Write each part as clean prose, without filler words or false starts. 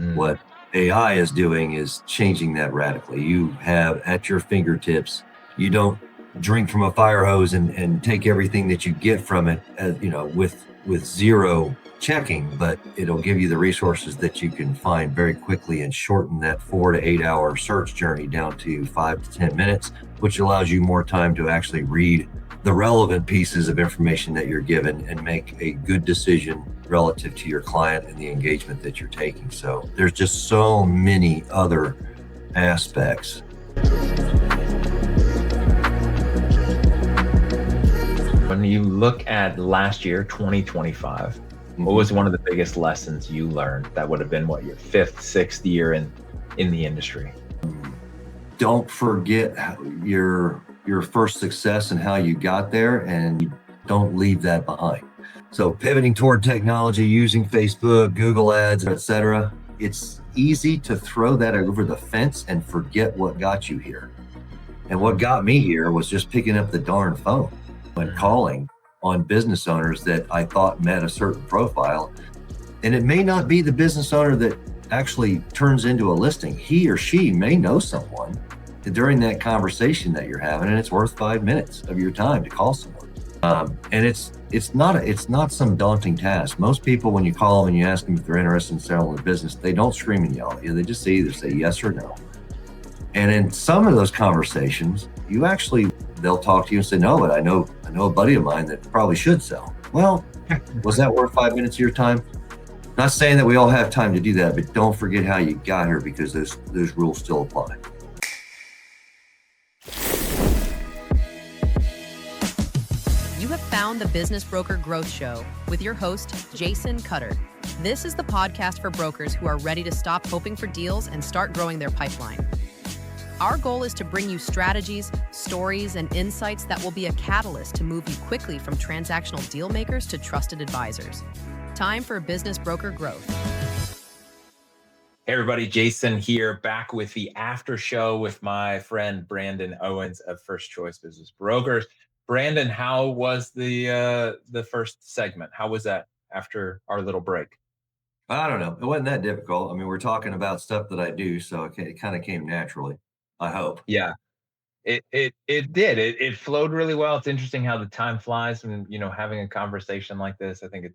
What AI is doing is changing that radically. You have at your fingertips, you don't drink from a fire hose and take everything that you get from it, with zero checking, but it'll give you the resources that you can find very quickly and shorten that 4 to 8 hour search journey down to 5 to 10 minutes, which allows you more time to actually read the relevant pieces of information that you're given and make a good decision relative to your client and the engagement that you're taking. So there's just so many other aspects. When you look at last year, 2025, what was one of the biggest lessons you learned that would have been your fifth, sixth year in the industry? Don't forget your first success and how you got there, and don't leave that behind. So pivoting toward technology, using Facebook, Google ads, etc., it's easy to throw that over the fence and forget what got you here. And what got me here was just picking up the darn phone and calling on business owners that I thought met a certain profile. And it may not be the business owner that actually turns into a listing. He or she may know someone during that conversation that you're having, and it's worth 5 minutes of your time to call someone. And it's not some daunting task. Most people, when you call them and you ask them if they're interested in selling their business, they don't scream and yell at you. They just either say yes or no. And in some of those conversations, they'll talk to you and say, no, but I know a buddy of mine that probably should sell. Well, was that worth 5 minutes of your time? Not saying that we all have time to do that, but don't forget how you got here, because those rules still apply. You have found the Business Broker Growth Show with your host, Jason Cutter. This is the podcast for brokers who are ready to stop hoping for deals and start growing their pipeline. Our goal is to bring you strategies, stories, and insights that will be a catalyst to move you quickly from transactional deal makers to trusted advisors. Time for Business Broker Growth. Hey everybody, Jason here, back with the after show with my friend Brandon Owens of First Choice Business Brokers. Brandon, how was the first segment? How was that after our little break? I don't know. It wasn't that difficult. I mean, we're talking about stuff that I do, so it kind of came naturally, I hope. Yeah, it did. It flowed really well. It's interesting how the time flies when, having a conversation like this. I think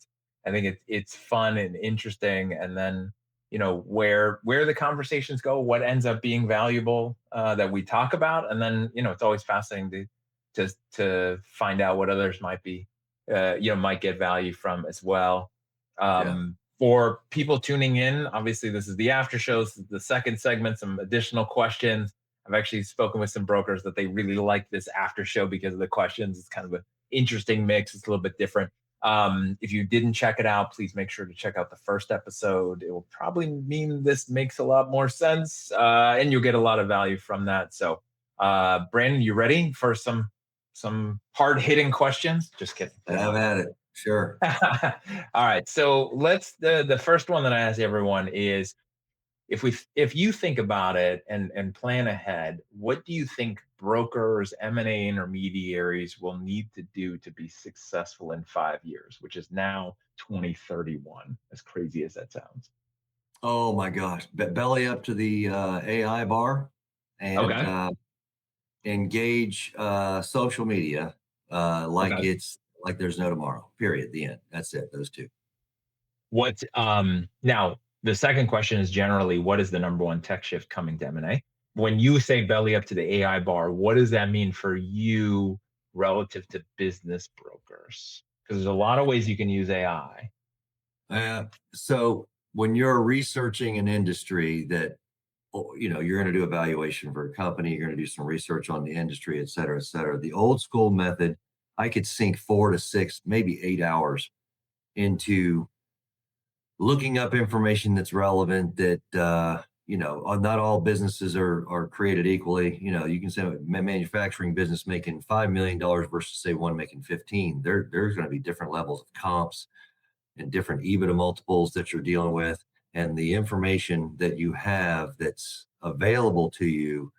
it's fun and interesting. And then, where the conversations go, what ends up being valuable that we talk about. And then, it's always fascinating to find out what others might be, might get value from as well. For people tuning in, obviously this is the after shows, the second segment, some additional questions. I've actually spoken with some brokers that they really like this after show because of the questions. It's kind of an interesting mix. It's a little bit different. If you didn't check it out, please make sure to check out the first episode. It will probably mean this makes a lot more sense, and you'll get a lot of value from that. So, Brandon, you ready for some hard-hitting questions? Just kidding. Have at it. Sure. All right. So the first one that I ask everyone is, if you think about it and plan ahead, what do you think brokers, M&A intermediaries will need to do to be successful in 5 years, which is now 2031, as crazy as that sounds? Oh my gosh. Belly up to the AI bar and engage social media it's like there's no tomorrow, period. The end. That's it. Those two. What now the second question is generally, what is the number one tech shift coming to M&A? When you say belly up to the AI bar, what does that mean for you relative to business brokers? Because there's a lot of ways you can use AI. So when you're researching an industry that, you're going to do evaluation for a company, you're going to do some research on the industry, et cetera, the old school method, I could sink 4 to 6, maybe 8 hours into looking up information that's relevant, that, not all businesses are created equally. You can say a manufacturing business making $5 million versus say one making 15. There's going to be different levels of comps and different EBITDA multiples that you're dealing with. And the information that you have that's available to you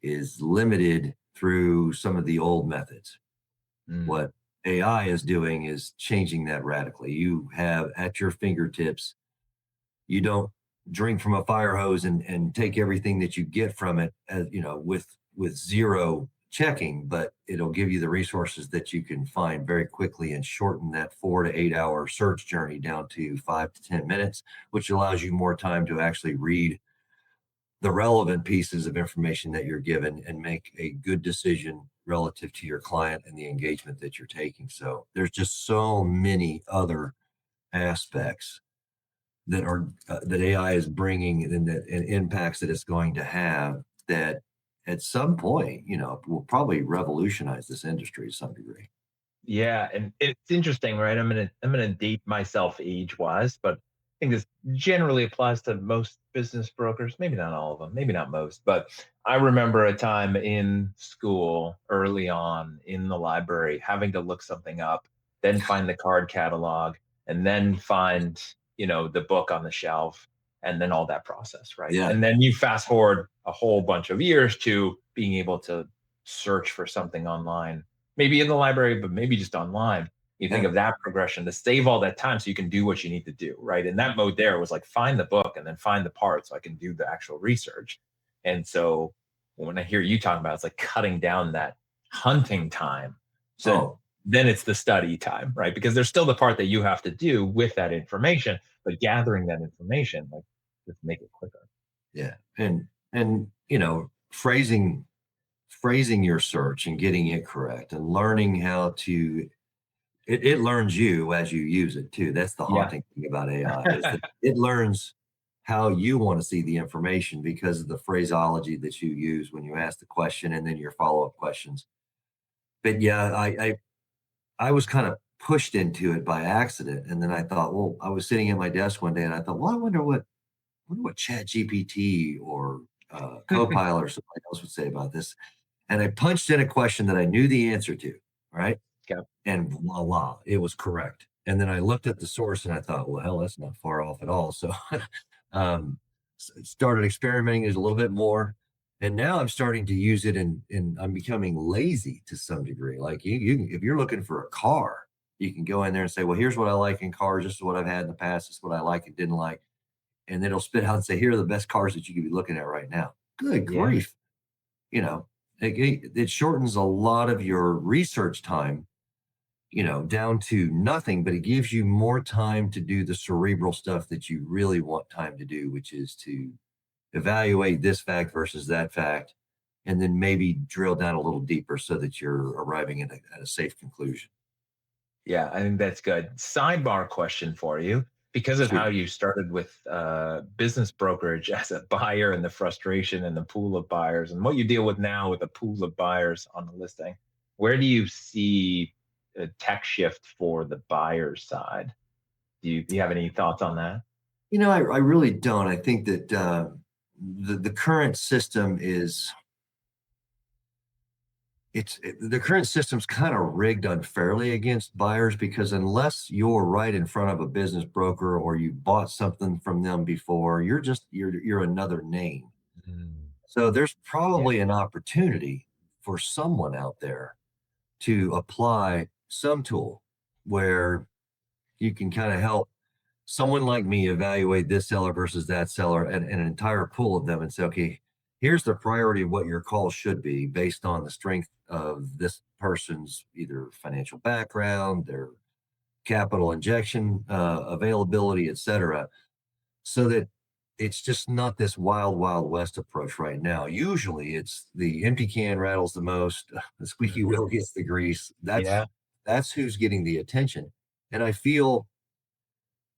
is limited through some of the old methods. What AI is doing is changing that radically. You have at your fingertips, you don't drink from a fire hose and take everything that you get from it, as with zero checking, but it'll give you the resources that you can find very quickly and shorten that 4 to 8 hour search journey down to 5 to 10 minutes, which allows you more time to actually read the relevant pieces of information that you're given and make a good decision relative to your client and the engagement that you're taking. So there's just so many other aspects that AI is bringing and impacts that it's going to have, that at some point, will probably revolutionize this industry to some degree. Yeah, and it's interesting, right? I'm gonna date myself age wise, but I think this generally applies to most business brokers. Maybe not all of them, maybe not most, but I remember a time in school early on in the library having to look something up, then find the card catalog, and then find, the book on the shelf, and then all that process, right? Yeah. And then you fast forward a whole bunch of years to being able to search for something online, maybe in the library, but maybe just online. You think Yeah. of that progression to save all that time so you can do what you need to do, right? And that mode there was like find the book and then find the part so I can do the actual research. And so when I hear you talking about, it's like cutting down that hunting time. So Oh, then it's the study time, right? Because there's still the part that you have to do with that information, but gathering that information, like, just make it quicker. yeah. And phrasing your search and getting it correct and learning how to it learns you as you use it too. That's the Yeah. haunting thing about AI, is that it learns how you want to see the information because of the phraseology that you use when you ask the question and then your follow-up questions. But yeah, I was kind of pushed into it by accident. And then I thought, well, I was sitting at my desk one day and I thought, well, I wonder what Chat GPT or Copilot or somebody else would say about this. And I punched in a question that I knew the answer to, right? Okay. And voila, it was correct. And then I looked at the source and I thought, well, hell, that's not far off at all. So um, started experimenting it a little bit more. And now I'm starting to use it and I'm becoming lazy to some degree. Like if you're looking for a car, you can go in there and say, well, here's what I like in cars. This is what I've had in the past. This is what I like and didn't like. And then it'll spit out and say, here are the best cars that you could be looking at right now. Good Yeah. grief. It shortens a lot of your research time, down to nothing, but it gives you more time to do the cerebral stuff that you really want time to do, which is to evaluate this fact versus that fact, and then maybe drill down a little deeper so that you're arriving at a safe conclusion. Yeah, I think that's good. Sidebar question for you. Because of how Shoot. you started with business brokerage as a buyer and the frustration and the pool of buyers, and what you deal with now with a pool of buyers on the listing, where do you see a tech shift for the buyer side? Do you have any thoughts on that? I really don't. I think that the current system the current system's kind of rigged unfairly against buyers, because unless you're right in front of a business broker or you bought something from them before, you're another name. Mm. So there's Yeah. probably an opportunity for someone out there to apply some tool where you can kind of help someone like me evaluate this seller versus that seller and an entire pool of them and say, okay, here's the priority of what your call should be based on the strength of this person's either financial background, their capital injection availability, et cetera, so that it's just not this wild, wild west approach right now. Usually it's the empty can rattles the most, the squeaky Mhm. wheel gets the grease. Yeah. That's who's getting the attention. And I feel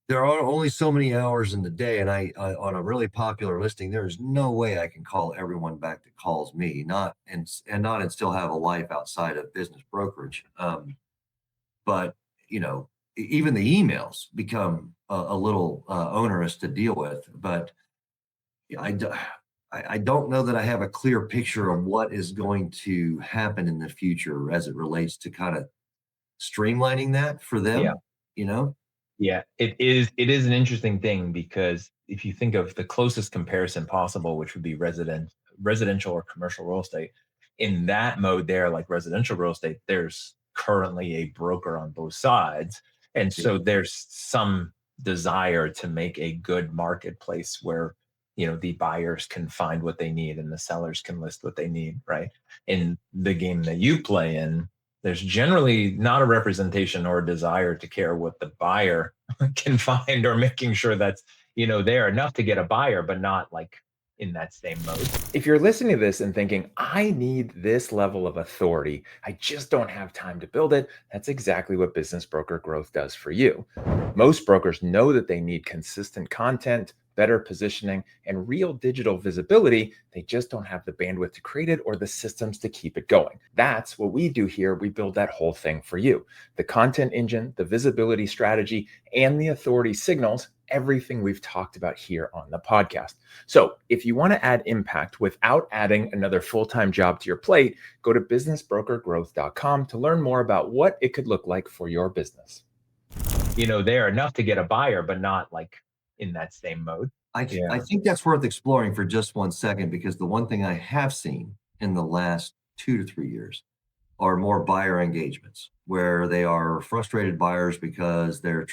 there are only so many hours in the day, and I on a really popular listing, there's no way I can call everyone back that calls me, not and still have a life outside of business brokerage. But even the emails become a little onerous to deal with. But yeah, I don't know that I have a clear picture of what is going to happen in the future as it relates to kind of streamlining that for Yeah. them. You know, Yeah, it is an interesting thing, because if you think of the closest comparison possible, which would be residential or commercial real estate, in that mode there, like residential real estate, there's currently a broker on both sides. And Yeah. so there's some desire to make a good marketplace where, the buyers can find what they need and the sellers can list what they need, right? In the game that you play in, there's generally not a representation or a desire to care what the buyer can find, or making sure that's, there enough to get a buyer, but not like in that same mode. If you're listening to this and thinking, I need this level of authority, I just don't have time to build it, that's exactly what Business Broker Growth does for you. Most brokers know that they need consistent content, better positioning, and real digital visibility. They just don't have the bandwidth to create it or the systems to keep it going. That's what we do here. We build that whole thing for you. The content engine, the visibility strategy, and the authority signals, everything we've talked about here on the podcast. So if you want to add impact without adding another full-time job to your plate, go to businessbrokergrowth.com to learn more about what it could look like for your business. There enough to get a buyer, but not like in that same mode. I think that's worth exploring for just 1 second, because the one thing I have seen in the last 2 to 3 years are more buyer engagements, where they are frustrated buyers because they don't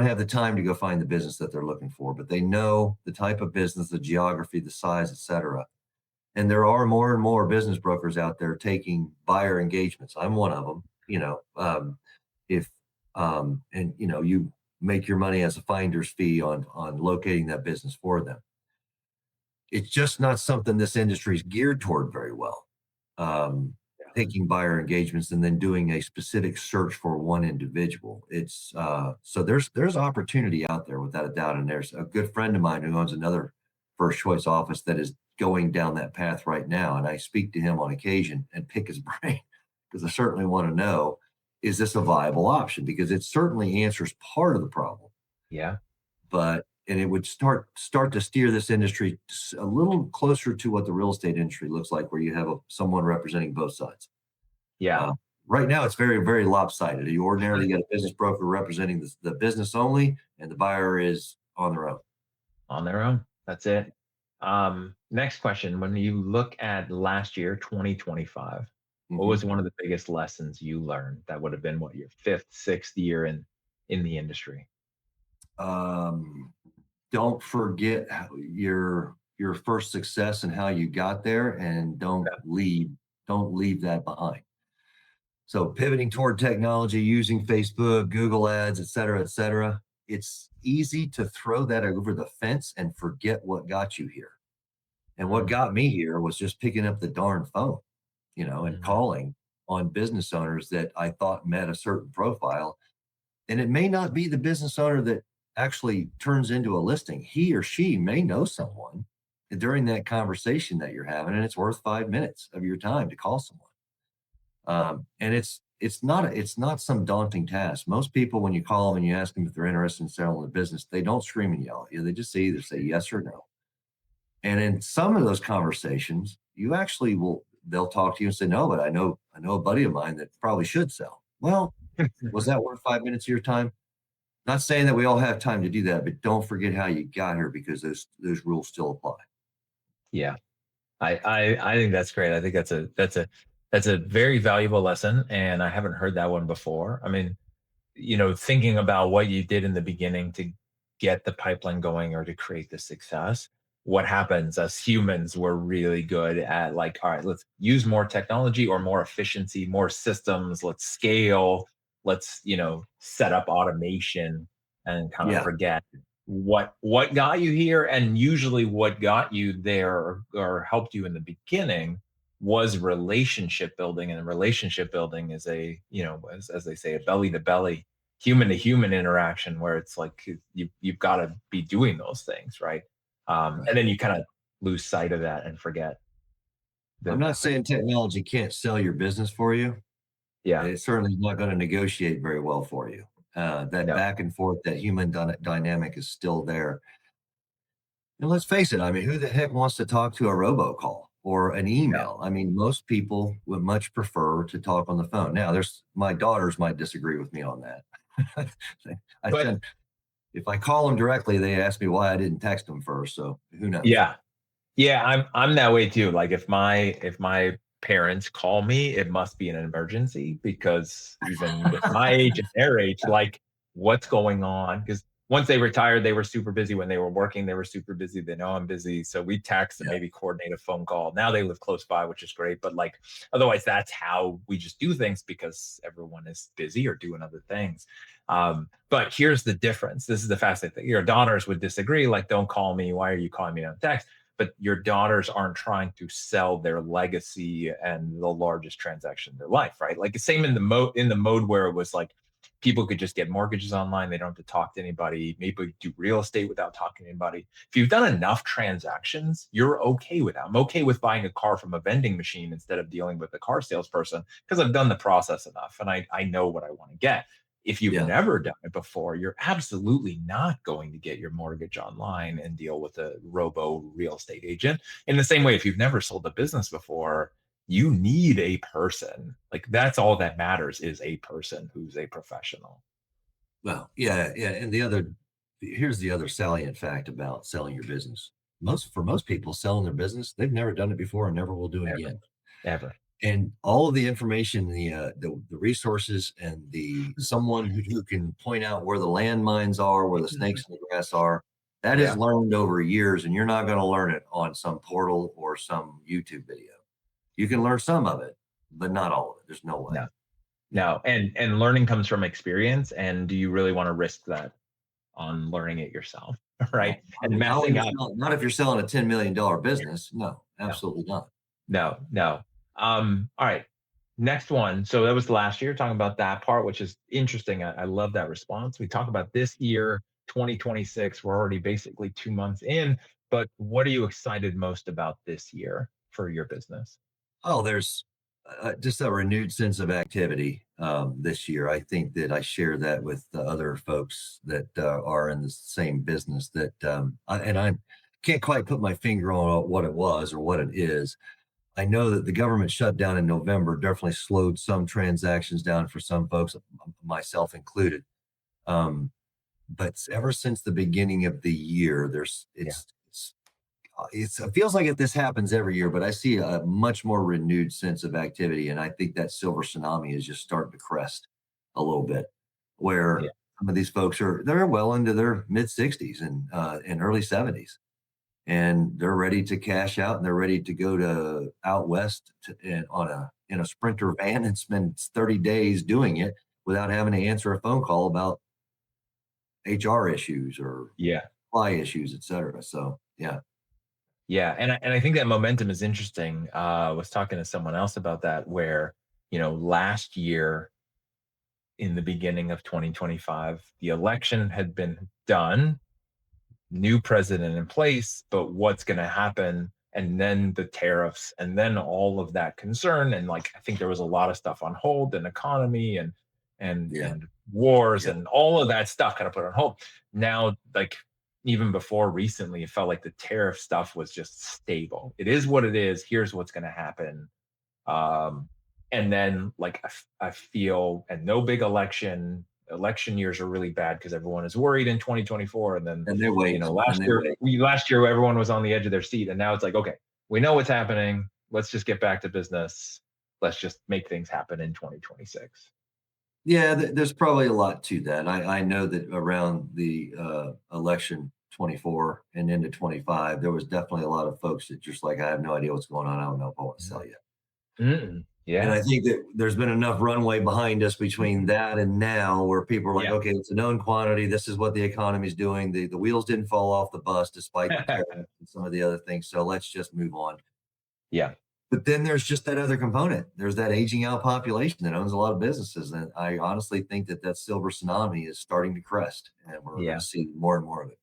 have the time to go find the business that they're looking for, but they know the type of business, the geography, the size, et cetera. And there are more and more business brokers out there taking buyer engagements. I'm one of them. You make your money as a finder's fee on locating that business for them. It's just not something this industry is geared toward very well. Taking buyer engagements and then doing a specific search for one individual. It's so there's opportunity out there without a doubt. And there's a good friend of mine who owns another first choice office that is going down that path right now. And I speak to him on occasion and pick his brain, because I certainly want to know, is this a viable option? Because it certainly answers part of the problem. Yeah. And it would start to steer this industry a little closer to what the real estate industry looks like, where you have someone representing both sides. Yeah. Right now, it's very, very lopsided. You ordinarily get a business broker representing the business only, and the buyer is on their own. On their own. That's it. Next question. When you look at last year, 2025, what was one of the biggest lessons you learned that would have been your fifth, sixth year in the industry? Don't forget your first success and how you got there, and don't leave that behind. So pivoting toward technology, using Facebook, Google ads, et cetera, it's easy to throw that over the fence and forget what got you here. And what got me here was just picking up the darn phone, and calling on business owners that I thought met a certain profile. And it may not be the business owner that actually turns into a listing. He or she may know someone during that conversation that you're having, and it's worth 5 minutes of your time to call someone. And it's not some daunting task. Most people, when you call them and you ask them if they're interested in selling the business, they don't scream and yell at you. They just either say yes or no. And in some of those conversations, they'll talk to you and say, no, but I know a buddy of mine that probably should sell. Well, was that worth 5 minutes of your time? Not saying that we all have time to do that, but don't forget how you got here, because those rules still apply. Yeah. I think that's great. I think that's a very valuable lesson, and I haven't heard that one before. I mean, thinking about what you did in the beginning to get the pipeline going or to create the success, what happens as humans, we're really good at all right, let's use more technology or more efficiency, more systems, let's scale, let's, set up automation, and kind of forget what got you here. And usually what got you there or helped you in the beginning was relationship building. And relationship building is as they say, a belly to belly, human to human interaction, where it's like you've got to be doing those things, right? And then you kind of lose sight of that and forget. I'm not saying technology can't sell your business for you. Yeah. It's certainly not going to negotiate very well for you. Back and forth, that human dynamic is still there. And let's face it, I mean, who the heck wants to talk to a robocall or an email? I mean, most people would much prefer to talk on the phone. Now, my daughters might disagree with me on that. I said, if I call them directly, they ask me why I didn't text them first. So who knows? Yeah. I'm that way too. Like if my parents call me, it must be an emergency, because even with my age and their age, what's going on. Because once they retired, they were super busy. When they were working, they were super busy. They know I'm busy. So we text and Yeah. maybe coordinate a phone call. Now they live close by, which is great. But like, otherwise, that's how we just do things because everyone is busy or doing other things. But here's the difference. This is the fascinating thing. Your daughters would disagree. Like, don't call me. Why are you calling me on text? But your daughters aren't trying to sell their legacy and the largest transaction in their life, right? Like the same in the mode where it was like people could just get mortgages online. They don't have to talk to anybody. Maybe do real estate without talking to anybody. If you've done enough transactions, you're okay with that. I'm okay with buying a car from a vending machine instead of dealing with a car salesperson because I've done the process enough and I know what I want to get. If you've Yeah. never done it before, you're absolutely not going to get your mortgage online and deal with a robo real estate agent. In the same way, if you've never sold a business before, you need a person. Like that's all that matters is a person who's a professional. Well, yeah. And here's the other salient fact about selling your business. For most people selling their business, they've never done it before and never will do it Ever, again. ever. And all of the information, the resources, and the someone who can point out where the landmines are, where the snakes in the grass are, that is Yeah. learned over years, and you're not going to learn it on some portal or some YouTube video. You can learn some of it, but not all of it. There's no way. No, no. And learning comes from experience. And do you really want to risk that on learning it yourself? Right. And messing up. Not if you're selling a $10 million business. No, No. absolutely not. No. All right. Next one. So that was last year, talking about that part, which is interesting. I love that response. We talk about this year, 2026. We're already basically 2 months in, but what are you excited most about this year for your business? Oh, there's just a renewed sense of activity this year. I think that I share that with the other folks that are in the same business I can't quite put my finger on what it was or what it is. I know that the government shutdown in November definitely slowed some transactions down for some folks, myself included. But ever since the beginning of the year, it feels like this happens every year, but I see a much more renewed sense of activity, and I think that silver tsunami is just starting to crest a little bit. Where Yeah. some of these folks they're well into their mid 60s and early 70s, and they're ready to cash out, and they're ready to go to out west in a Sprinter van and spend 30 days doing it without having to answer a phone call about HR issues or Yeah. supply issues, et cetera. So yeah. Yeah. And I think that momentum is interesting. I was talking to someone else about that where, last year in the beginning of 2025, the election had been done, new president in place, but what's going to happen? And then the tariffs, and then all of that concern, and like I think there was a lot of stuff on hold, and economy, and Yeah. and wars, Yeah. and all of that stuff kind of put on hold. Now, like even before recently, it felt like the tariff stuff was just stable. It is what it is. Here's what's going to happen. Um, and then like I feel, and no big election years are really bad because everyone is worried in 2024. And then, And they wait. last And they year, wait. everyone was on the edge of their seat. And now it's like, okay, we know what's happening. Let's just get back to business. Let's just make things happen in 2026. Yeah, there's probably a lot to that. I know that around the election 24 and into 25, there was definitely a lot of folks that just like, I have no idea what's going on. I don't know if I want to sell yet. And Yeah. I think that there's been enough runway behind us between that and now where people are like, Yeah. okay, it's a known quantity. This is what the economy is doing. The wheels didn't fall off the bus despite the tariffs and some of the other things. So let's just move on. Yeah. But then there's just that other component. There's that aging out population that owns a lot of businesses. And I honestly think that silver tsunami is starting to crest, and we're going Yeah. to see more and more of it.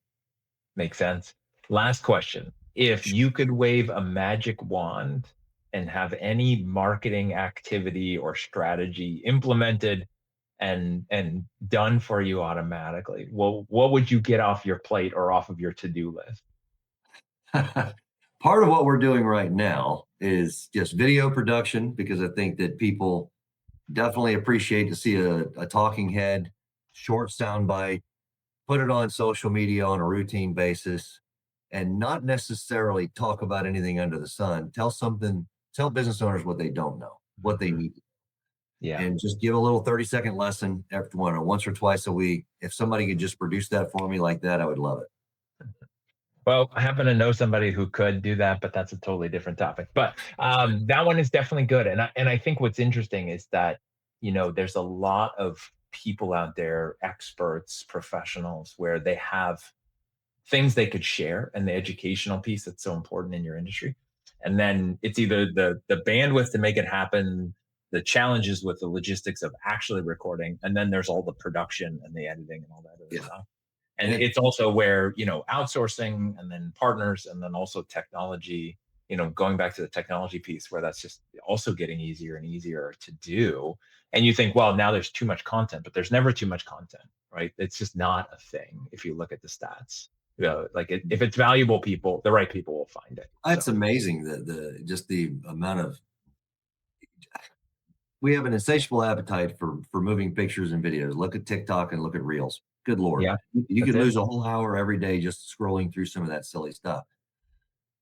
Makes sense. Last question. If you could wave a magic wand and have any marketing activity or strategy implemented and done for you automatically, well, what would you get off your plate or off of your to-do list? Part of what we're doing right now is just video production, because I think that people definitely appreciate to see a talking head, short soundbite, put it on social media on a routine basis, and not necessarily talk about anything under the sun. Tell business owners what they don't know, what they Mhm. need. Yeah. and just give a little 30-second lesson every once or twice a week. If somebody could just produce that for me like that, I would love it. Well, I happen to know somebody who could do that, but that's a totally different topic. But that one is definitely good. And I think what's interesting is that, there's a lot of people out there, experts, professionals, where they have things they could share and the educational piece that's so important in your industry. And then it's either the bandwidth to make it happen, the challenges with the logistics of actually recording, and then there's all the production and the editing and all that other Yeah. stuff. And And it's also where, outsourcing and then partners and then also technology, going back to the technology piece where that's just also getting easier and easier to do. And you think, well, now there's too much content, but there's never too much content, right? It's just not a thing if you look at the stats. Like if it's valuable, the right people will find it. it's So, amazing just the amount of, we have an insatiable appetite for moving pictures and videos. Look at TikTok and look at Reels. Good Lord. yeah, You that's could it. lose a whole hour every day just scrolling through some of that silly stuff.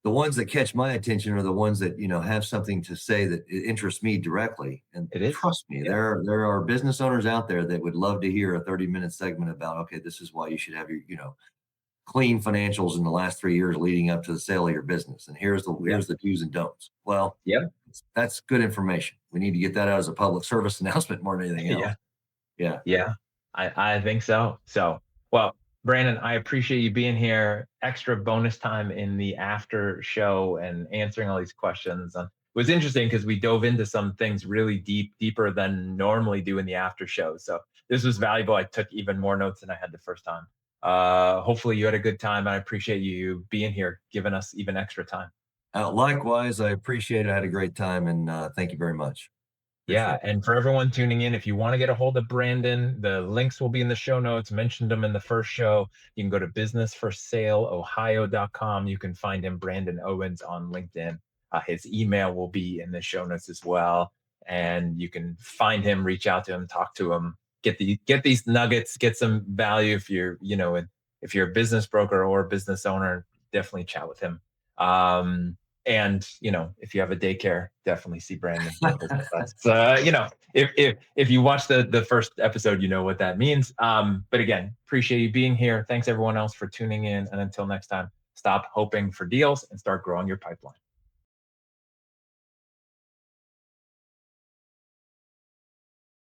The ones that catch my attention are the ones that, have something to say that it interests me directly. And It is. trust me, Yeah. there are business owners out there that would love to hear a 30-minute segment about, okay, this is why you should have your, clean financials in the last 3 years leading up to the sale of your business. And here's the do's and don'ts. Well, Yeah. that's good information. We need to get that out as a public service announcement more than anything else. Yeah. Yeah. Yeah, I think so. So, well, Brandon, I appreciate you being here. Extra bonus time in the after show and answering all these questions. It was interesting because we dove into some things really deeper than normally do in the after show. So this was valuable. I took even more notes than I had the first time. Hopefully you had a good time. I appreciate you being here, giving us even extra time. Likewise, I appreciate it. I had a great time, and thank you very much. Appreciate Yeah, it. and for everyone tuning in, if you want to get a hold of Brandon, the links will be in the show notes. Mentioned them in the first show. You can go to businessforsaleohio.com. You can find him, Brandon Owens, on LinkedIn. His email will be in the show notes as well, and you can find him, reach out to him, talk to him, get these nuggets, get some value. If you're if you're a business broker or a business owner, definitely chat with him. And if you have a daycare, definitely see Brandon. That's if you watch the first episode, you know what that means. But again, appreciate you being here. Thanks everyone else for tuning in. And until next time, stop hoping for deals and start growing your pipeline.